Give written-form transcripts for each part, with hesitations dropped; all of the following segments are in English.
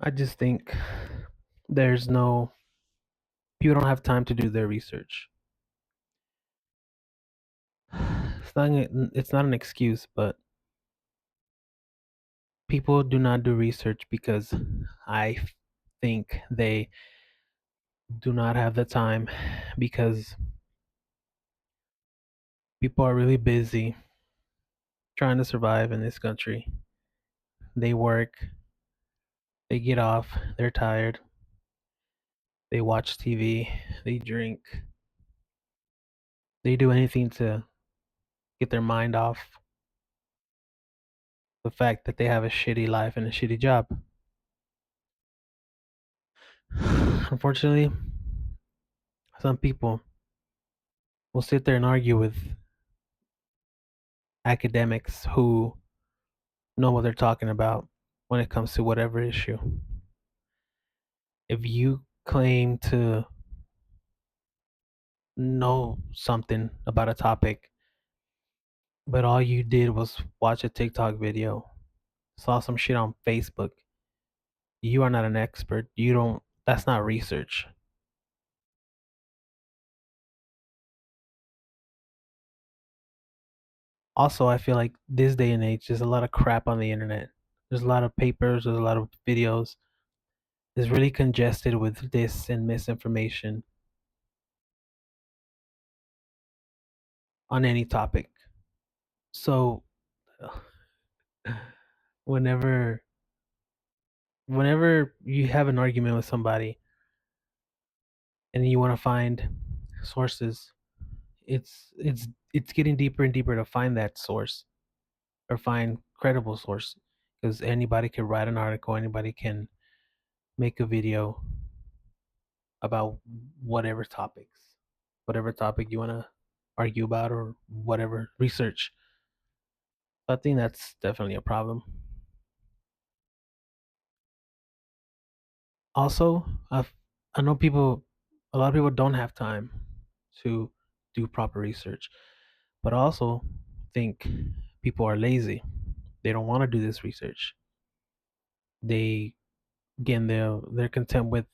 I just think there's no people don't have time to do their research. It's not an excuse, but people do not do research because think they do not have the time because people are really busy trying to survive in this country. They work, they get off, they're tired, they watch TV, they drink, they do anything to get their mind off the fact that they have a shitty life and a shitty job. Unfortunately, some people will sit there and argue with academics who know what they're talking about when it comes to whatever issue. If you claim to know something about a topic, but all you did was watch a TikTok video, saw some shit on Facebook, you are not an expert. That's not research. Also, I feel like this day and age, there's a lot of crap on the internet. There's a lot of papers, there's a lot of videos. It's really congested with dis and misinformation on any topic. So, whenever whenever you have an argument with somebody and you want to find sources, it's getting deeper and deeper to find that source or find credible source because anybody can write an article, anybody can make a video about whatever topic you want to argue about or whatever research. I think that's definitely a problem. Also, I know a lot of people don't have time to do proper research, but I also think people are lazy. They don't want to do this research. They again they're content with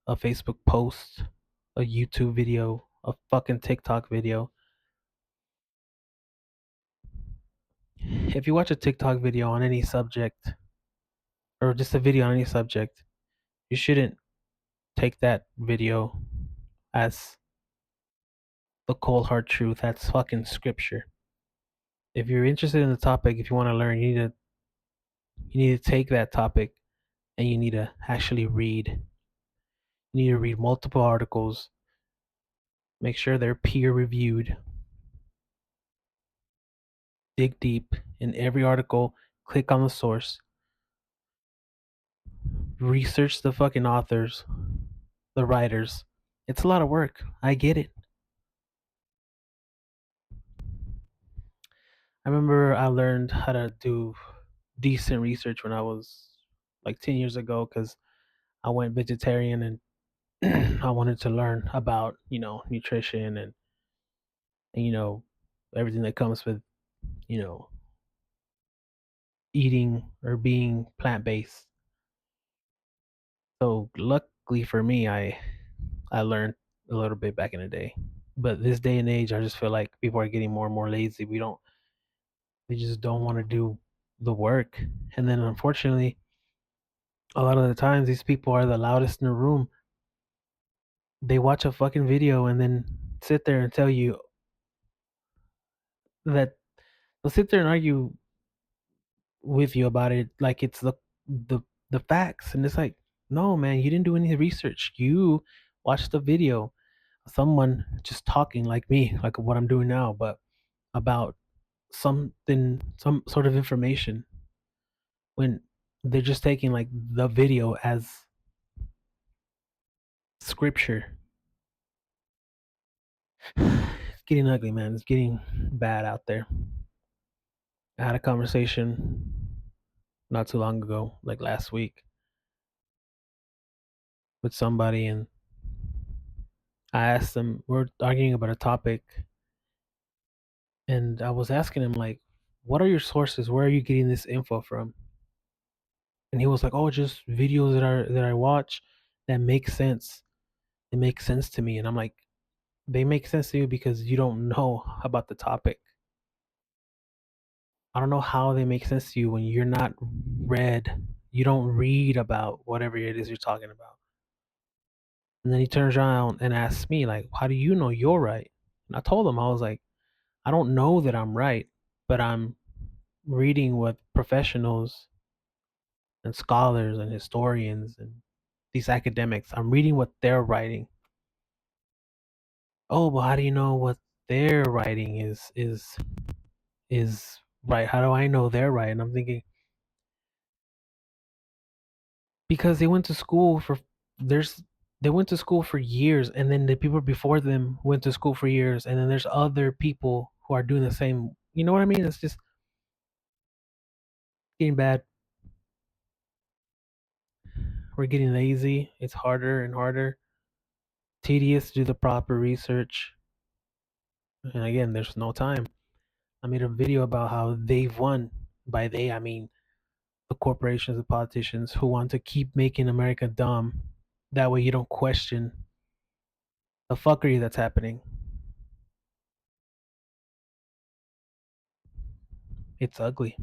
a Facebook post, a YouTube video, a fucking TikTok video. If you watch a TikTok video on any subject or just a video on any subject, you shouldn't take that video as the cold hard truth. That's fucking scripture. If you're interested in the topic, if you want to learn, you need to take that topic and you need to actually read. You need to read multiple articles, make sure they're peer reviewed, dig deep in every article, click on the source, research the fucking authors, the writers. It's a lot of work. I get it. I remember I learned how to do decent research when I was like 10 years ago because I went vegetarian and I wanted to learn about, nutrition and everything that comes with, you know, eating or being plant-based. So luckily for me, I learned a little bit back in the day. But this day and age, I just feel like people are getting more and more lazy. They just don't want to do the work. And then unfortunately, a lot of the times these people are the loudest in the room. They watch a fucking video and then sit there and tell you that they'll sit there and argue with you about it like it's the the facts. And it's like, no man, you didn't do any research. You watched the video of someone just talking like me, like what I'm doing now, but about some sort of information when they're just taking like the video as scripture. It's getting ugly, man. It's getting bad out there. I had a conversation not too long ago, like last week, with somebody, and I asked them, we're arguing about a topic, and I was asking him, like, what are your sources? Where are you getting this info from? And he was like, "Oh, just videos that I watch that make sense. It makes sense to me." And I'm like, "They make sense to you because you don't know about the topic. I don't know how they make sense to you when you're not read. You don't read about whatever it is you're talking about." And then he turns around and asks me, like, "How do you know you're right?" And I told him, I was like, "I don't know that I'm right, but I'm reading what professionals and scholars and historians and these academics, I'm reading what they're writing." "Oh, but how do you know what they're writing is right? How do I know they're right?" And I'm thinking, because there's they went to school for years, and then the people before them went to school for years, and then there's other people who are doing the same. You know what I mean? It's just getting bad. We're getting lazy. It's harder and harder, tedious to do the proper research. And again, there's no time. I made a video about how they've won. By they, I mean the corporations, the politicians who want to keep making America dumb. That way you don't question the fuckery that's happening. It's ugly.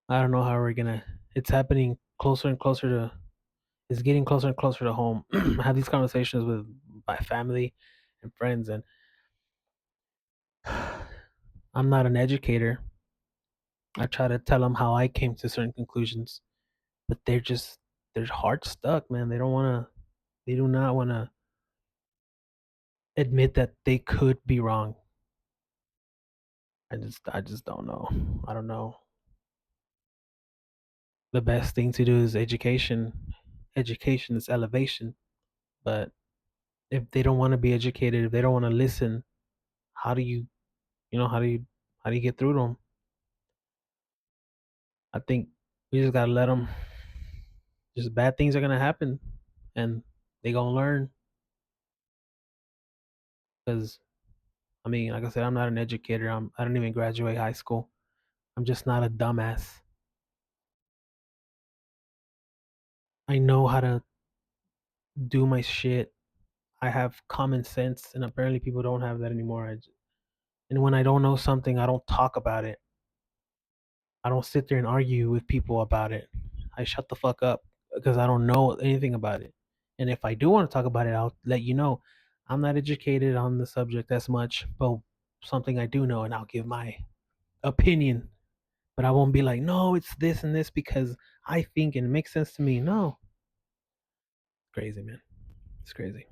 I don't know how we're gonna. It's happening closer and closer to. It's getting closer and closer to home. I have these conversations with my family and friends, and I'm not an educator. I try to tell them how I came to certain conclusions, but they're hard stuck, man. They don't want to. They do not want to admit that they could be wrong. I just don't know. I don't know. The best thing to do is education. Education is elevation. But if they don't want to be educated, if they don't want to listen, how do you, how do you get through to them? I think we just gotta let them. Just bad things are gonna happen, and they gonna learn. Because I mean, like I said, I'm not an educator. I didn't even graduate high school. I'm just not a dumbass. I know how to do my shit. I have common sense, and apparently people don't have that anymore. And when I don't know something, I don't talk about it. I don't sit there and argue with people about it. I shut the fuck up because I don't know anything about it. And if I do want to talk about it, I'll let you know. I'm not educated on the subject as much, but something I do know, and I'll give my opinion. But I won't be like, no, it's this and this because I think and it makes sense to me. No, crazy, man. It's crazy.